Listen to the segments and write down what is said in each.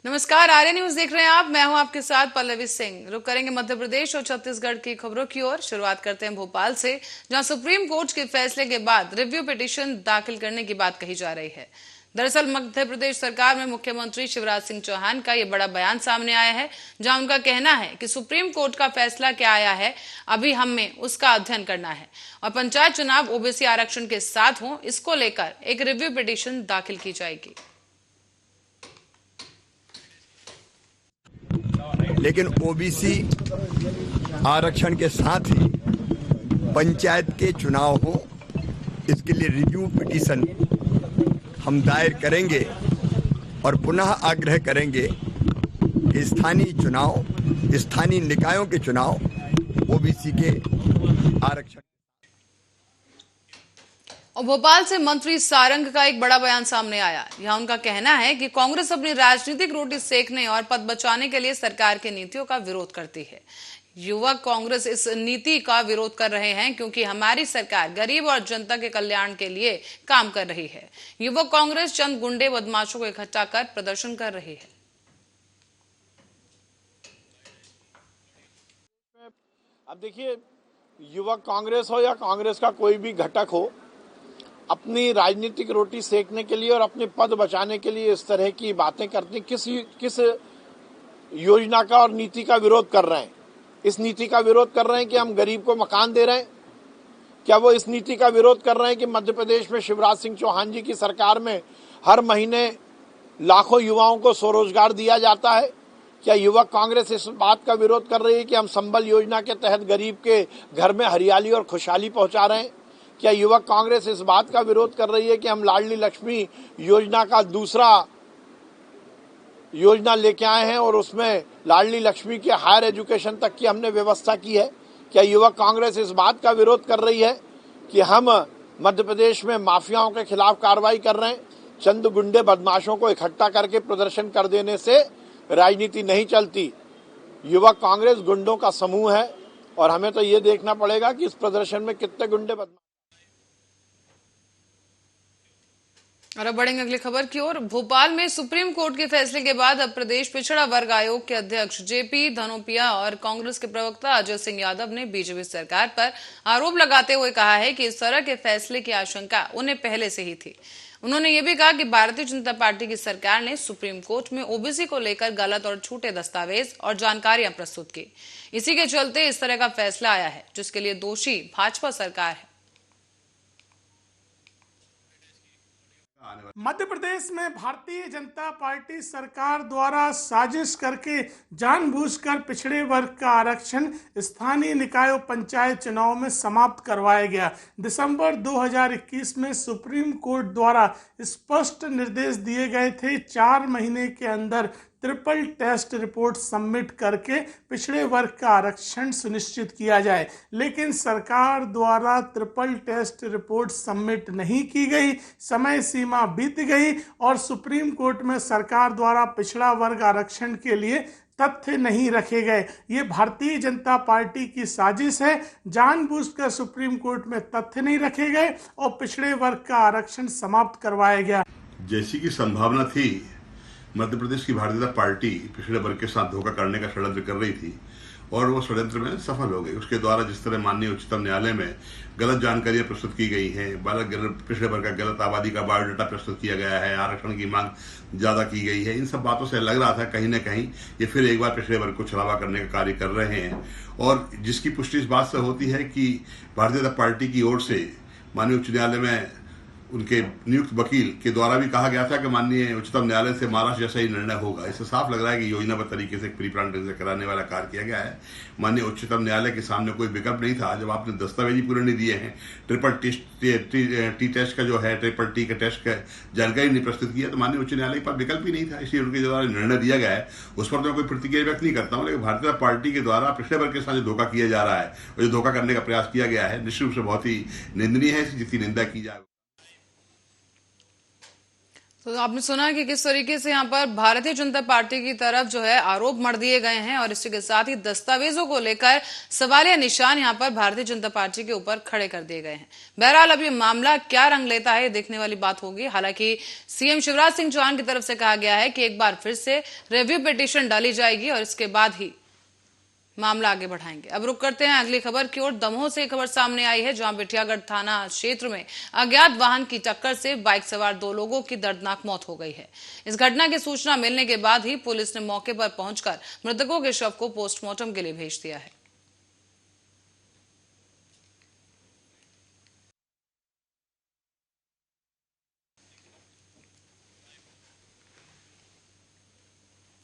नमस्कार, आर्य न्यूज देख रहे हैं आप। मैं हूं आपके साथ पल्लवी सिंह। रुक करेंगे मध्य प्रदेश और छत्तीसगढ़ की खबरों की ओर। शुरुआत करते हैं भोपाल से, जहां सुप्रीम कोर्ट के फैसले के बाद रिव्यू पिटीशन दाखिल करने की बात कही जा रही है। दरअसल मध्य प्रदेश सरकार में मुख्यमंत्री शिवराज सिंह चौहान का ये बड़ा बयान सामने आया है, जहां उनका कहना है कि सुप्रीम कोर्ट का फैसला क्या आया है, अभी हमें उसका अध्ययन करना है और पंचायत चुनाव ओबीसी आरक्षण के साथ हो, इसको लेकर एक रिव्यू पिटीशन दाखिल की जाएगी। लेकिन ओबीसी आरक्षण के साथ ही पंचायत के चुनाव हो, इसके लिए रिव्यू पिटीशन हम दायर करेंगे और पुनः आग्रह करेंगे कि स्थानीय निकायों के चुनाव ओबीसी के आरक्षण। और भोपाल से मंत्री सारंग का एक बड़ा बयान सामने आया। यहाँ उनका कहना है कि कांग्रेस अपनी राजनीतिक रोटी सेकने और पद बचाने के लिए सरकार की नीतियों का विरोध करती है। युवा कांग्रेस इस नीति का विरोध कर रहे हैं क्योंकि हमारी सरकार गरीब और जनता के कल्याण के लिए काम कर रही है। युवा कांग्रेस चंद गुंडे बदमाशों को इकट्ठा कर प्रदर्शन कर रही है। अब देखिए, युवा कांग्रेस हो या कांग्रेस का कोई भी घटक हो, अपनी राजनीतिक रोटी सेकने के लिए और अपने पद बचाने के लिए इस तरह की बातें करते हैं। किस योजना का और नीति का विरोध कर रहे हैं? इस नीति का विरोध कर रहे हैं कि हम गरीब को मकान दे रहे हैं? क्या वो इस नीति का विरोध कर रहे हैं कि मध्य प्रदेश में शिवराज सिंह चौहान जी की सरकार में हर महीने लाखों युवाओं को स्वरोजगार दिया जाता है? क्या युवा कांग्रेस इस बात का विरोध कर रही है कि हम संबल योजना के तहत गरीब के घर में हरियाली और खुशहाली पहुंचा रहे हैं? क्या युवा कांग्रेस इस बात का विरोध कर रही है कि हम लाडली लक्ष्मी योजना का दूसरा योजना लेके आए हैं और उसमें लाडली लक्ष्मी के हायर एजुकेशन तक की हमने व्यवस्था की है? क्या युवा कांग्रेस इस बात का विरोध कर रही है कि हम मध्य प्रदेश में माफियाओं के खिलाफ कार्रवाई कर रहे हैं? चंद गुंडे बदमाशों को इकट्ठा करके प्रदर्शन कर देने से राजनीति नहीं चलती। युवा कांग्रेस गुंडों का समूह है और हमें तो ये देखना पड़ेगा कि इस प्रदर्शन में कितने गुंडे बदमाश। और अब बढ़ेंगे अगली खबर की ओर। भोपाल में सुप्रीम कोर्ट के फैसले के बाद अब प्रदेश पिछड़ा वर्ग आयोग के अध्यक्ष जेपी धनोपिया और कांग्रेस के प्रवक्ता अजय सिंह यादव ने बीजेपी सरकार पर आरोप लगाते हुए कहा है कि इस तरह के फैसले की आशंका उन्हें पहले से ही थी। उन्होंने ये भी कहा कि भारतीय जनता पार्टी की सरकार ने सुप्रीम कोर्ट में ओबीसी को लेकर गलत और झूठे दस्तावेज और जानकारियां प्रस्तुत की। इसी के चलते इस तरह का फैसला आया है, जिसके लिए दोषी भाजपा सरकार है। मध्य प्रदेश में भारतीय जनता पार्टी सरकार द्वारा साजिश करके जानबूझकर पिछड़े वर्ग का आरक्षण स्थानीय निकायों पंचायत चुनाव में समाप्त करवाया गया। दिसंबर 2021 में सुप्रीम कोर्ट द्वारा स्पष्ट निर्देश दिए गए थे 4 महीने के अंदर ट्रिपल टेस्ट रिपोर्ट सबमिट करके पिछड़े वर्ग का आरक्षण सुनिश्चित किया जाए, लेकिन सरकार द्वारा ट्रिपल टेस्ट रिपोर्ट सबमिट नहीं की गई। समय सीमा बीत गई और सुप्रीम कोर्ट में सरकार द्वारा पिछड़ा वर्ग आरक्षण के लिए तथ्य नहीं रखे गए। ये भारतीय जनता पार्टी की साजिश है। जानबूझकर सुप्रीम कोर्ट में तथ्य नहीं रखे गए और पिछड़े वर्ग का आरक्षण समाप्त करवाया गया। जैसी की संभावना थी, मध्य प्रदेश की भारतीय जनता पार्टी पिछड़े वर्ग के साथ धोखा करने का षड्यंत्र कर रही थी और वो षड्यंत्र में सफल हो गई। उसके द्वारा जिस तरह माननीय उच्चतम न्यायालय में गलत जानकारियां प्रस्तुत की गई हैं, पिछड़े वर्ग का गलत आबादी का बायोडाटा प्रस्तुत किया गया है, आरक्षण की मांग ज्यादा की गई है, इन सब बातों से लग रहा था कहीं ना कहीं ये फिर एक बार पिछड़े वर्ग को छलावा करने का कार्य कर रहे हैं। और जिसकी पुष्टि इस बात से होती है कि भारतीय जनता पार्टी की ओर से माननीय उच्च न्यायालय में उनके नियुक्त वकील के द्वारा भी कहा गया था कि माननीय उच्चतम न्यायालय से महाराष्ट्र जैसा ही निर्णय होगा। इससे साफ लग रहा है कि योजनाबद्ध तरीके से प्री प्लान से कराने वाला कार्य किया गया है। माननीय उच्चतम न्यायालय के सामने कोई विकल्प नहीं था। जब आपने दस्तावेज ही पूरे नहीं दिए हैं, ट्रिपल टी टेस्ट का जो है, ट्रिपल टी के टेस्ट का जानकारी नहीं प्रस्तुत किया, तो माननीय उच्च न्यायालय के पास विकल्प ही नहीं था। इसलिए उनके द्वारा निर्णय दिया गया है, उस पर तो मैं कोई प्रतिक्रिया व्यक्त नहीं करता हूँ। लेकिन भारतीय जनता पार्टी के द्वारा पिछड़े वर्ग के साथ जो धोखा किया जा रहा है और जो धोखा करने का प्रयास किया गया है, निश्चित रूप से बहुत ही निंदनीय है। इसकी जितनी निंदा की जाए। तो आपने सुना कि किस तरीके से यहाँ पर भारतीय जनता पार्टी की तरफ जो है आरोप मढ़ दिए गए हैं और इसी के साथ ही दस्तावेजों को लेकर सवालिया निशान यहाँ पर भारतीय जनता पार्टी के ऊपर खड़े कर दिए गए हैं। बहरहाल अब ये मामला क्या रंग लेता है देखने वाली बात होगी। हालांकि सीएम शिवराज सिंह चौहान की तरफ से कहा गया है कि एक बार फिर से रिव्यू पिटीशन डाली जाएगी और इसके बाद ही मामला आगे बढ़ाएंगे। अब रुक करते हैं अगली खबर की ओर। दमोह से खबर सामने आई है जहां बिटियागढ़ थाना क्षेत्र में अज्ञात वाहन की टक्कर से बाइक सवार 2 लोगों की दर्दनाक मौत हो गई है। इस घटना की सूचना मिलने के बाद ही पुलिस ने मौके पर पहुंचकर मृतकों के शव को पोस्टमार्टम के लिए भेज दिया है।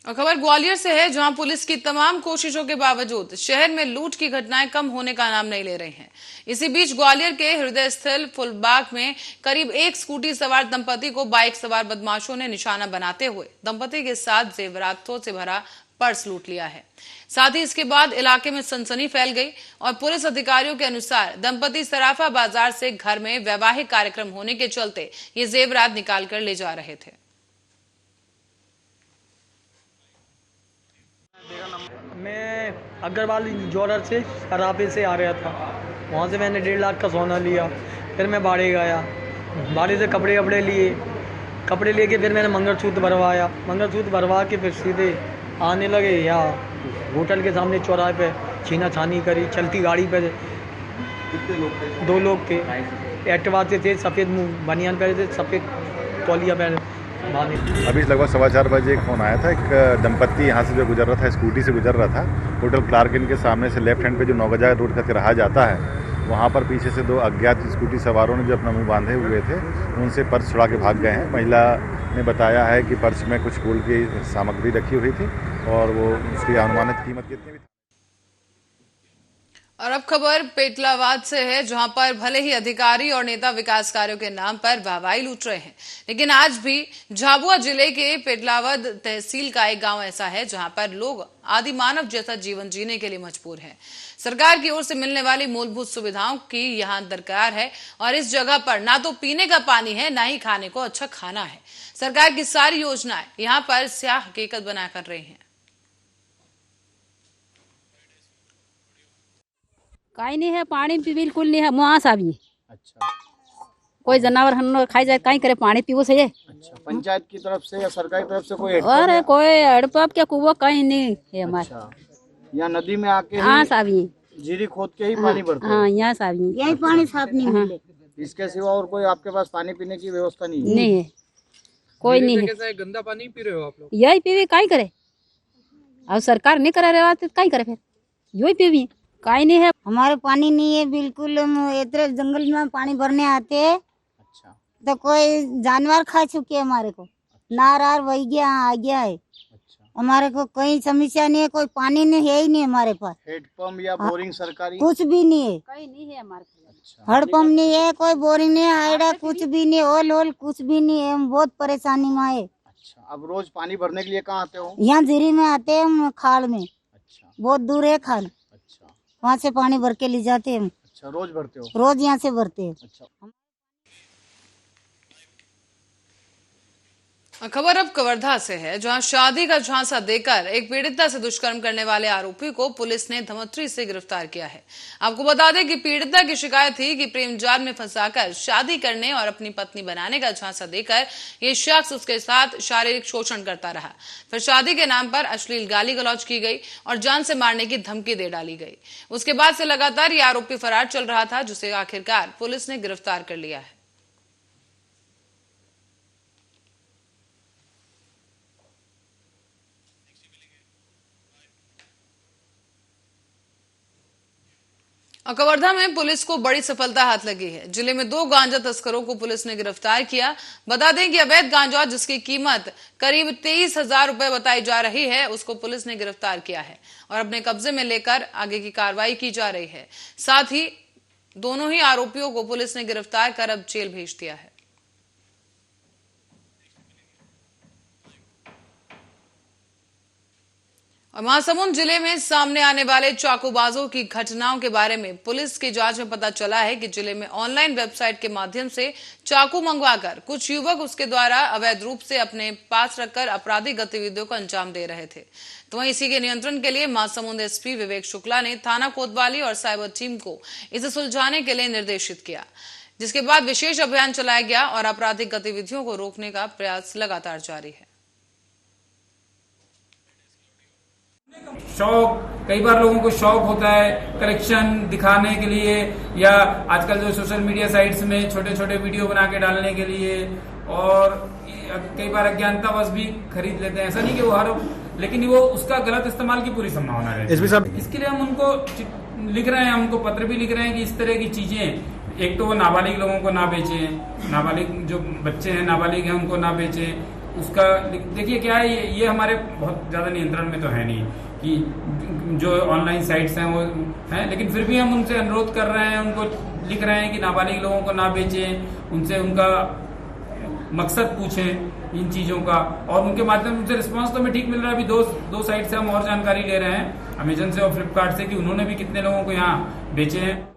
और खबर ग्वालियर से है जहां पुलिस की तमाम कोशिशों के बावजूद शहर में लूट की घटनाएं कम होने का नाम नहीं ले रही हैं। इसी बीच ग्वालियर के हृदय स्थल फुलबाग में करीब एक स्कूटी सवार दंपति को बाइक सवार बदमाशों ने निशाना बनाते हुए दंपति के साथ जेवरातों से भरा पर्स लूट लिया है। साथ ही इसके बाद इलाके में सनसनी फैल गई और पुलिस अधिकारियों के अनुसार दंपति सराफा बाजार से घर में वैवाहिक कार्यक्रम होने के चलते ये जेवरात निकाल कर ले जा रहे थे। मैं अग्रवाल ज्वेलर से सराफे से आ रहा था। वहाँ से मैंने 1.5 लाख का सोना लिया। फिर मैं बाड़े गया, बाड़े से कपड़े लिए के फिर मैंने मंगलसूत्र भरवा के फिर सीधे आने लगे या होटल के सामने चौराहे पे छीना छानी करी। चलती गाड़ी पे कितने लोग थे? 2 लोग थे। एक्टिवा से थे, सफ़ेद बनियान पहने थे, सफ़ेद तौलिया पहने। अभी लगभग 4:15 बजे एक फ़ोन आया था। एक दंपत्ति यहाँ से जो गुजर रहा था, स्कूटी से गुजर रहा था। होटल क्लार्क इन के सामने से लेफ्ट हैंड पे जो नौगजा रोड का तिराहा जाता है, वहाँ पर पीछे से 2 अज्ञात स्कूटी सवारों ने जो अपना मुंह बांधे हुए थे उनसे पर्स छुड़ा के भाग गए हैं। महिला ने बताया है कि पर्स में कुछ गोल्ड की सामग्री रखी हुई थी और वो उसकी अनुमानित कीमत कितनी भी। और अब खबर पेटलावाद से है जहां पर भले ही अधिकारी और नेता विकास कार्यों के नाम पर वाहवाही लूट रहे हैं, लेकिन आज भी झाबुआ जिले के पेटलावद तहसील का एक गांव ऐसा है जहां पर लोग आदि मानव जैसा जीवन जीने के लिए मजबूर हैं। सरकार की ओर से मिलने वाली मूलभूत सुविधाओं की यहां दरकार है और इस जगह पर ना तो पीने का पानी है, ना ही खाने को अच्छा खाना है। सरकार की सारी योजनाएं यहाँ पर स्याह हकीकत बना कर रही हैं। काई नहीं है, पानी भी बिल्कुल नहीं है। मुआस आवी अच्छा, कोई जानवर हम खाई जाए, कहीं करे पानी पीवो से। अच्छा, पंचायत की तरफ से या सरकार की तरफ से कोई और कोई हड़पप के कुओं कहीं नहीं है हमारे। अच्छा, यहाँ नदी में आके हाँ सावी जीरी खोद के ही पानी भरते हाँ यहाँ सावी यही पानी साफ नहीं मिले। इसके सिवा और कोई आपके पास पानी पीने की व्यवस्था नहीं है? नहीं है, कोई नहीं है। कैसा गंदा पानी पी रहे हो आप लोग? यही पीवी काई करे, अब सरकार नहीं करा रहे काई करे, फिर यही पीवी काई नहीं है। हमारे पानी नहीं है बिल्कुल। हम इतने जंगल में पानी भरने आते हैं अच्छा, तो कोई जानवर खा चुके हैं हमारे को। नार वही गया आ गया है। अच्छा, हमारे को कोई समस्या नहीं है, कोई पानी नहीं है ही नहीं हमारे पास। हेडपम्प या बोरिंग सरकारी कुछ भी नहीं है, कहीं नहीं है हमारे पास। अच्छा, हड़पम्प नहीं है, कोई बोरिंग नहीं है, हाइडा कुछ भी नहीं, ओल कुछ भी नहीं है। हम बहुत परेशानी में है। अच्छा, अब रोज पानी भरने के लिए कहाँ आते हो? यहाँ जीरी में आते हैं हम, खाल में। अच्छा, बहुत दूर है खाल, अच्छा, वहाँ से पानी भर के ले जाते हैं हम। अच्छा, रोज भरते हो? रोज यहाँ से भरते हैं। अच्छा। खबर अब कवर्धा से है जहां शादी का झांसा देकर एक पीड़िता से दुष्कर्म करने वाले आरोपी को पुलिस ने धमतरी से गिरफ्तार किया है। आपको बता दें कि पीड़िता की शिकायत थी कि प्रेम जाल में फंसाकर शादी करने और अपनी पत्नी बनाने का झांसा देकर ये शख्स उसके साथ शारीरिक शोषण करता रहा। फिर शादी के नाम पर अश्लील गाली गलौज की गई और जान से मारने की धमकी दे डाली गई। उसके बाद से लगातार ये आरोपी फरार चल रहा था, जिसे आखिरकार पुलिस ने गिरफ्तार कर लिया है। कवर्धा में पुलिस को बड़ी सफलता हाथ लगी है। जिले में 2 गांजा तस्करों को पुलिस ने गिरफ्तार किया। बता दें कि अवैध गांजा जिसकी कीमत करीब 23,000 रुपए बताई जा रही है, उसको पुलिस ने गिरफ्तार किया है और अपने कब्जे में लेकर आगे की कार्रवाई की जा रही है। साथ ही दोनों ही आरोपियों को पुलिस ने गिरफ्तार कर अब जेल भेज दिया है। और महासमुंद जिले में सामने आने वाले चाकूबाजों की घटनाओं के बारे में पुलिस की जांच में पता चला है कि जिले में ऑनलाइन वेबसाइट के माध्यम से चाकू मंगवाकर कुछ युवक उसके द्वारा अवैध रूप से अपने पास रखकर आपराधिक गतिविधियों को अंजाम दे रहे थे। तो वहीं इसी के नियंत्रण के लिए महासमुंद एसपी विवेक शुक्ला ने थाना कोतवाली और साइबर टीम को इसे सुलझाने के लिए निर्देशित किया, जिसके बाद विशेष अभियान चलाया गया और आपराधिक गतिविधियों को रोकने का प्रयास लगातार जारी है। शौक, कई बार लोगों को शौक होता है कलेक्शन दिखाने के लिए, या आजकल जो सोशल मीडिया साइट्स में छोटे छोटे वीडियो बना के डालने के लिए, और कई बार अज्ञानतावश भी खरीद लेते हैं। ऐसा नहीं कि वो हर, लेकिन वो उसका गलत इस्तेमाल की पूरी संभावना है। इसके लिए हम उनको लिख रहे हैं, हम उनको पत्र भी लिख रहे हैं कि इस तरह की चीजें, एक तो वो नाबालिग लोगों को ना बेचें, नाबालिग जो बच्चे हैं नाबालिग हैं उनको ना बेचें। उसका देखिए क्या है, ये हमारे बहुत ज्यादा नियंत्रण में तो है नहीं कि जो ऑनलाइन साइट्स हैं वो हैं, लेकिन फिर भी हम उनसे अनुरोध कर रहे हैं, उनको लिख रहे हैं कि नाबालिग लोगों को ना बेचें, उनसे उनका मकसद पूछें इन चीजों का, और उनके माध्यम से रिस्पांस तो हमें ठीक मिल रहा है। अभी दो साइट से हम और जानकारी ले रहे हैं, अमेजन से और फ्लिपकार्ट से, कि उन्होंने भी कितने लोगों को यहाँ बेचे हैं।